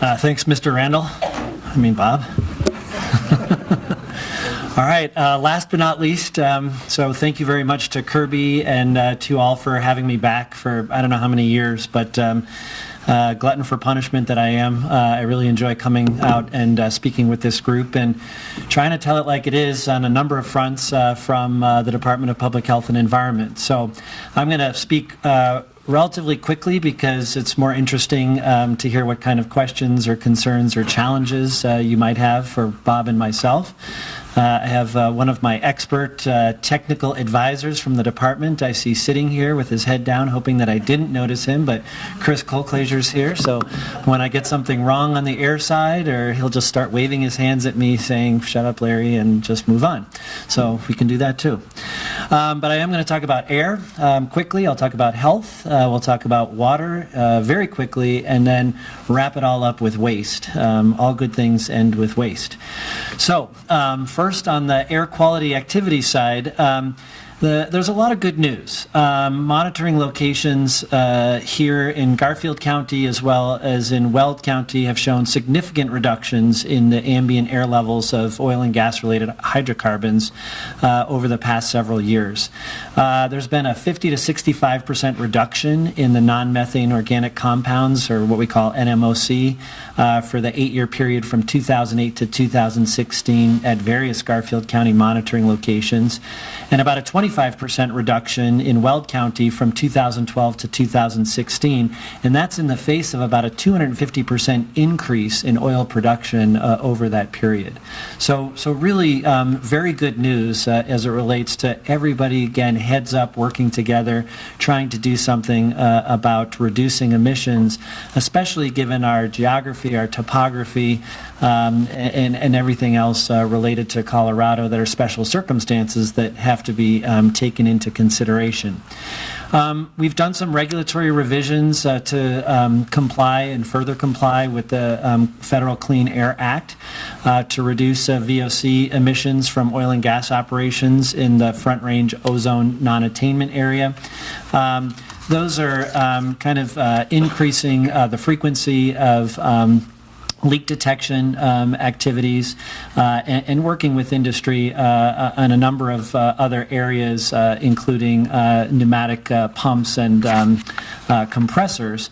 Thanks, Mr. Randall. Bob. All right, last but not least, so thank you very much to Kirby and to all for having me back for I don't know how many years, but glutton for punishment that I am. I really enjoy coming out and speaking with this group and trying to tell it like it is on a number of fronts from the Department of Public Health and Environment. So I'm going to speak relatively quickly because it's more interesting to hear what kind of questions or concerns or challenges you might have for Bob and myself. I have one of my expert technical advisors from the department I see sitting here with his head down, hoping that I didn't notice him, but Chris Colclaser's here, so when I get something wrong on the air side, or he'll just start waving his hands at me saying, "Shut up, Larry," and just move on. So we can do that too. But I am going to talk about air quickly. I'll talk about health. We'll talk about water very quickly, and then wrap it all up with waste. All good things end with waste. So first, on the air quality activity side, there's a lot of good news. Monitoring locations here in Garfield County as well as in Weld County have shown significant reductions in the ambient air levels of oil and gas related hydrocarbons over the past several years. There's been a 50 to 65% reduction in the non-methane organic compounds, or what we call NMOC, for the 8-year period from 2008 to 2016 at various Garfield County monitoring locations, and about a 25% reduction in Weld County from 2012 to 2016, and that's in the face of about a 250% increase in oil production over that period. So really very good news as it relates to everybody, again, heads up, working together, trying to do something about reducing emissions, especially given our geography, our topography, and everything else related to Colorado that are special circumstances that have to be taken into consideration. We've done some regulatory revisions to comply and further comply with the Federal Clean Air Act to reduce VOC emissions from oil and gas operations in the Front Range ozone non-attainment area. Those are kind of increasing the frequency of leak detection activities and working with industry on a number of other areas, including pneumatic pumps and compressors.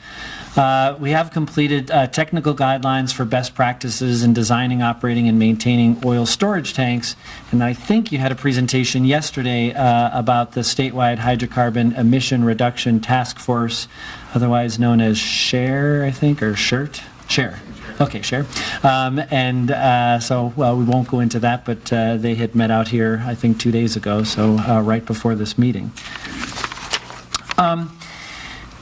We have completed technical guidelines for best practices in designing, operating, and maintaining oil storage tanks. And I think you had a presentation yesterday about the statewide hydrocarbon emission reduction task force, otherwise known as SHARE, I think, or SHIRT? SHARE. Okay, sure. So we won't go into that, but they had met out here, I think, 2 days ago, so right before this meeting.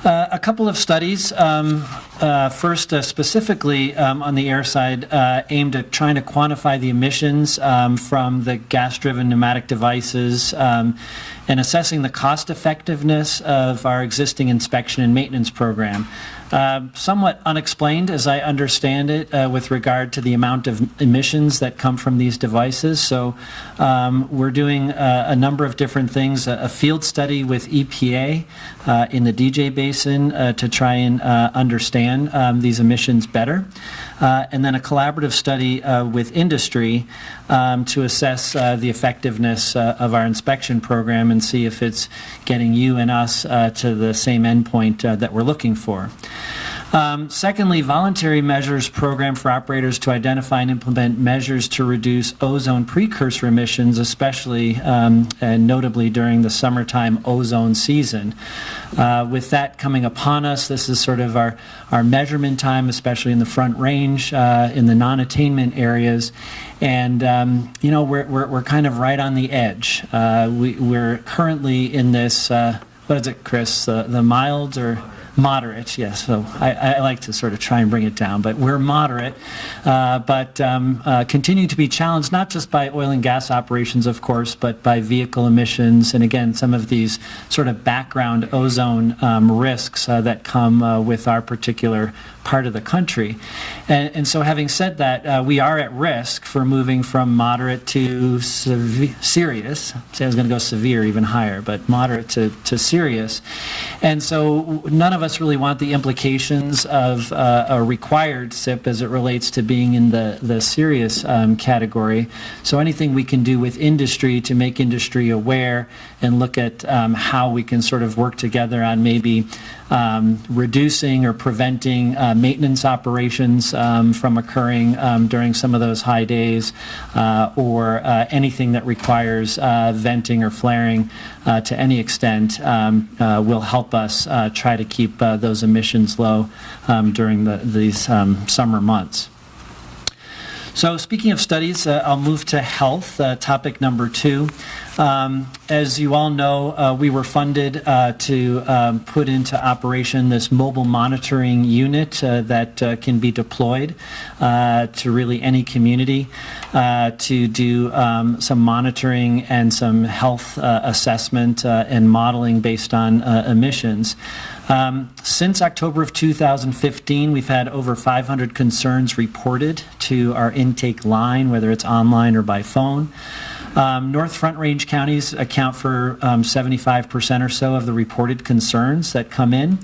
A couple of studies, first specifically on the air side, aimed at trying to quantify the emissions from the gas-driven pneumatic devices and assessing the cost effectiveness of our existing inspection and maintenance program. Somewhat unexplained, as I understand it, with regard to the amount of emissions that come from these devices. So we're doing a number of different things, a field study with EPA in the DJ Basin to try and understand these emissions better, and then a collaborative study with industry to assess the effectiveness of our inspection program and see if it's getting you and us to the same endpoint that we're looking for. Secondly, voluntary measures program for operators to identify and implement measures to reduce ozone precursor emissions, especially and notably during the summertime ozone season. With that coming upon us, this is sort of our measurement time, especially in the Front Range, in the non-attainment areas. And we're kind of right on the edge. We're currently in this, what is it, Chris? The mild or moderate, yes. So I like to sort of try and bring it down, but we're moderate, but continue to be challenged not just by oil and gas operations, of course, but by vehicle emissions, and again, some of these sort of background ozone risks that come with our particular part of the country. And so having said that, we are at risk for moving from moderate to serious. I was going to go severe even higher, but moderate to serious. And so none of us really want the implications of a required SIP as it relates to being in the serious category. So anything we can do with industry to make industry aware and look at how we can sort of work together on maybe reducing or preventing maintenance operations from occurring during some of those high days, or anything that requires venting or flaring to any extent will help us try to keep those emissions low during these summer months. So speaking of studies, I'll move to health, topic number 2. As you all know, we were funded to put into operation this mobile monitoring unit that can be deployed to really any community to do some monitoring and some health assessment and modeling based on emissions. Since October of 2015, we've had over 500 concerns reported to our intake line, whether it's online or by phone. North Front Range counties account for 75% or so of the reported concerns that come in.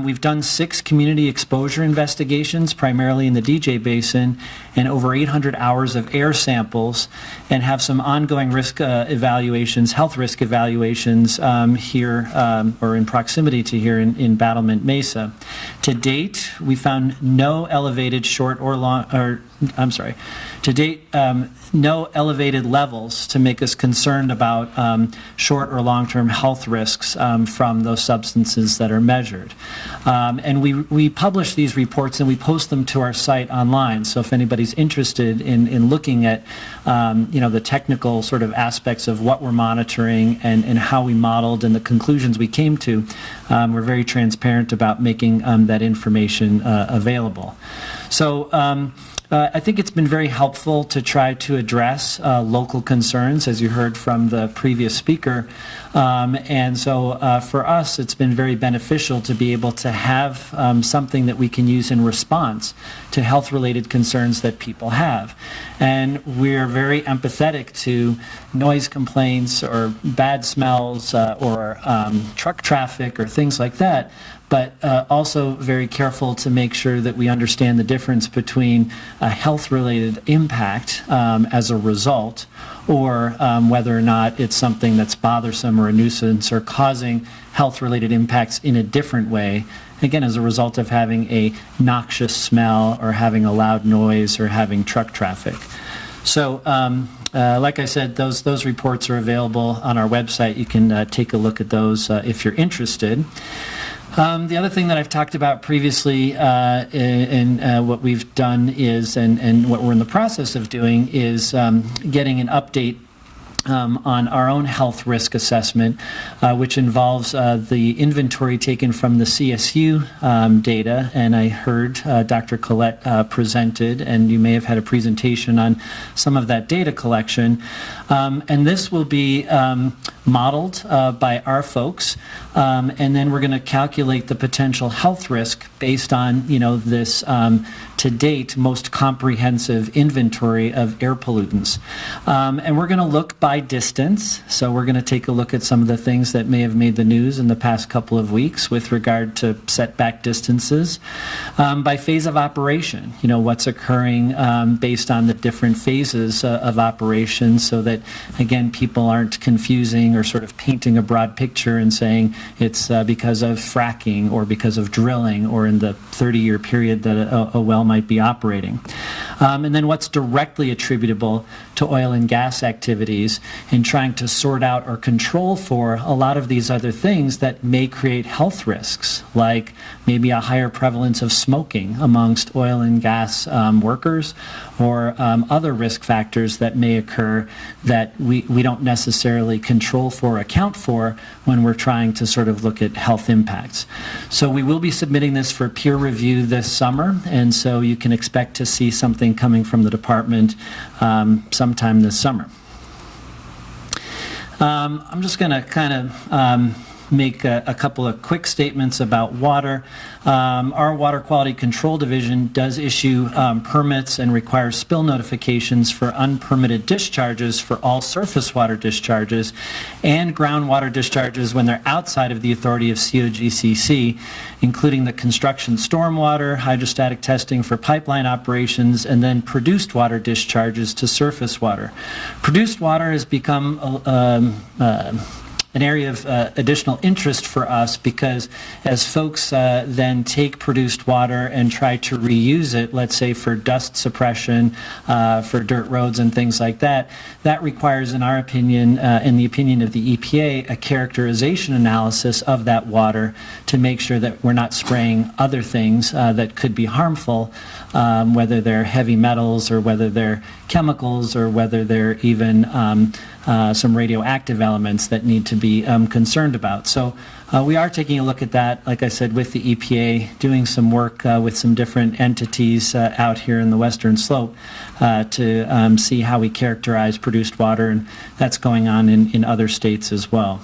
We've done 6 community exposure investigations, primarily in the DJ Basin, and over 800 hours of air samples, and have some ongoing risk evaluations, health risk evaluations here or in proximity to here in Battlement Mesa. To date, we found no elevated no elevated levels to make us concerned about short or long-term health risks from those substances that are measured. And we publish these reports and we post them to our site online. So if anybody's interested in looking at the technical sort of aspects of what we're monitoring and how we modeled and the conclusions we came to, we're very transparent about making that information available. So I think it's been very helpful to try to address local concerns, as you heard from the previous speaker. And so for us, it's been very beneficial to be able to have something that we can use in response to health-related concerns that people have. And we're very empathetic to noise complaints or bad smells or truck traffic or things like that, but also very careful to make sure that we understand the difference between a health-related impact as a result, or whether or not it's something that's bothersome or a nuisance or causing health-related impacts in a different way, again, as a result of having a noxious smell or having a loud noise or having truck traffic. So like I said, those reports are available on our website. You can take a look at those if you're interested. The other thing that I've talked about previously in what we've done is, and what we're in the process of doing, is getting an update on our own health risk assessment, which involves the inventory taken from the CSU data. And I heard Dr. Collette presented, and you may have had a presentation on some of that data collection. And this will be modeled by our folks, and then we're going to calculate the potential health risk based on this to date most comprehensive inventory of air pollutants. And we're going to look by distance, so we're going to take a look at some of the things that may have made the news in the past couple of weeks with regard to setback distances. By phase of operation, what's occurring based on the different phases of operation, so that again people aren't confusing or sort of painting a broad picture and saying it's because of fracking or because of drilling or in the 30-year period that a well might be operating. And then what's directly attributable to oil and gas activities, and trying to sort out or control for a lot of these other things that may create health risks, like maybe a higher prevalence of smoking amongst oil and gas workers, or other risk factors that may occur that we don't necessarily control for, account for, when we're trying to sort of look at health impacts. So we will be submitting this for peer review this summer, and so you can expect to see something coming from the department sometime this summer. I'm just going to kind of make a couple of quick statements about water. Our Water Quality Control Division does issue permits and requires spill notifications for unpermitted discharges for all surface water discharges and groundwater discharges when they're outside of the authority of COGCC, including the construction stormwater, hydrostatic testing for pipeline operations, and then produced water discharges to surface water. Produced water has become an area of additional interest for us because as folks then take produced water and try to reuse it, let's say for dust suppression, for dirt roads and things like that, that requires, in our opinion, in the opinion of the EPA, a characterization analysis of that water to make sure that we're not spraying other things that could be harmful, whether they're heavy metals or whether they're chemicals or whether they're even some radioactive elements that need to be concerned about. So we are taking a look at that, like I said, with the EPA, doing some work with some different entities out here in the Western Slope to see how we characterize produced water, and that's going on in other states as well.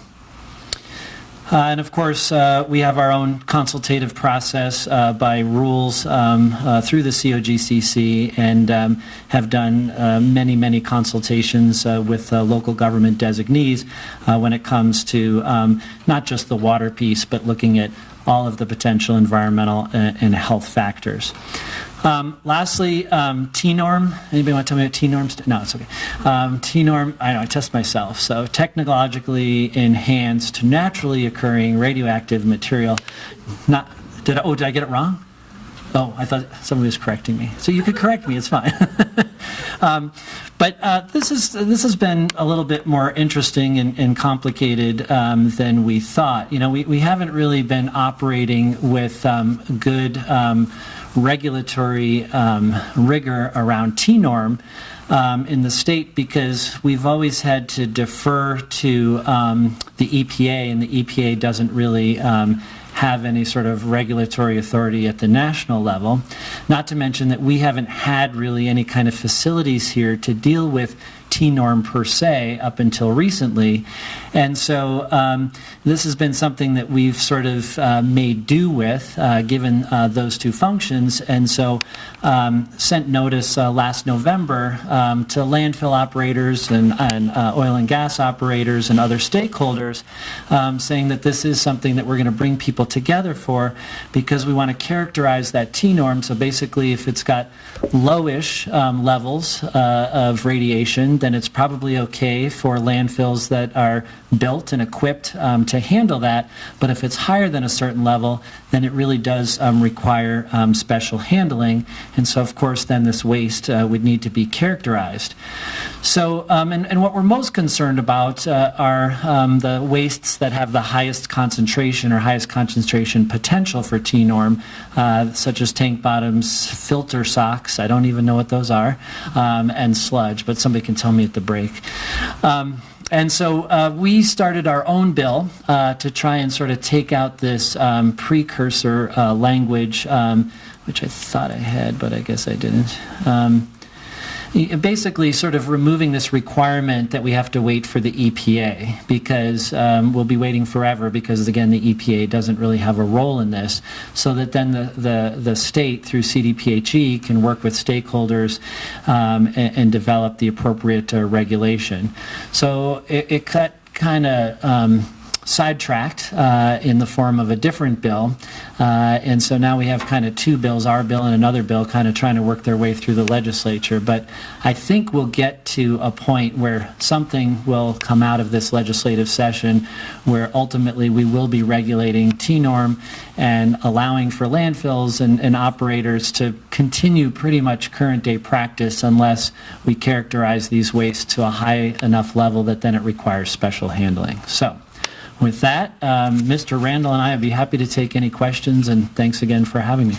And of course, we have our own consultative process by rules through the COGCC and have done many consultations with local government designees when it comes to not just the water piece, but looking at all of the potential environmental and health factors. Lastly, T-norm. Anybody want to tell me what T-norms? No, it's okay. T-norm, I know, I test myself. So technologically enhanced, naturally occurring radioactive material. Did I get it wrong? Oh, I thought somebody was correcting me. So you could correct me, it's fine. But this has been a little bit more interesting and complicated than we thought. You know, we haven't really been operating with good regulatory rigor around T-norm in the state because we've always had to defer to the EPA, and the EPA doesn't really have any sort of regulatory authority at the national level. Not to mention that we haven't had really any kind of facilities here to deal with T-norm per se up until recently. And so this has been something that we've sort of made do with given those two functions, and so sent notice last November to landfill operators and oil and gas operators and other stakeholders saying that this is something that we're going to bring people together for because we want to characterize that T-norm. So basically if it's got lowish levels of radiation, then it's probably okay for landfills that are built and equipped to handle that. But if it's higher than a certain level, then it really does require special handling. And so, of course, then this waste would need to be characterized. So, and what we're most concerned about are the wastes that have the highest concentration or highest concentration potential for T-norm, such as tank bottoms, filter socks, I don't even know what those are, and sludge, but somebody can tell me at the break. And so we started our own bill to try and sort of take out this precursor language, which I thought I had, but I guess I didn't. Basically sort of removing this requirement that we have to wait for the EPA because we'll be waiting forever because, again, the EPA doesn't really have a role in this, so that then the state through CDPHE can work with stakeholders and develop the appropriate regulation. So it got kind of sidetracked in the form of a different bill, and so now we have kind of two bills, our bill and another bill, kind of trying to work their way through the legislature. But I think we'll get to a point where something will come out of this legislative session where ultimately we will be regulating T-norm and allowing for landfills and operators to continue pretty much current day practice unless we characterize these wastes to a high enough level that then it requires special handling. So with that, Mr. Randall and I would be happy to take any questions, and thanks again for having me.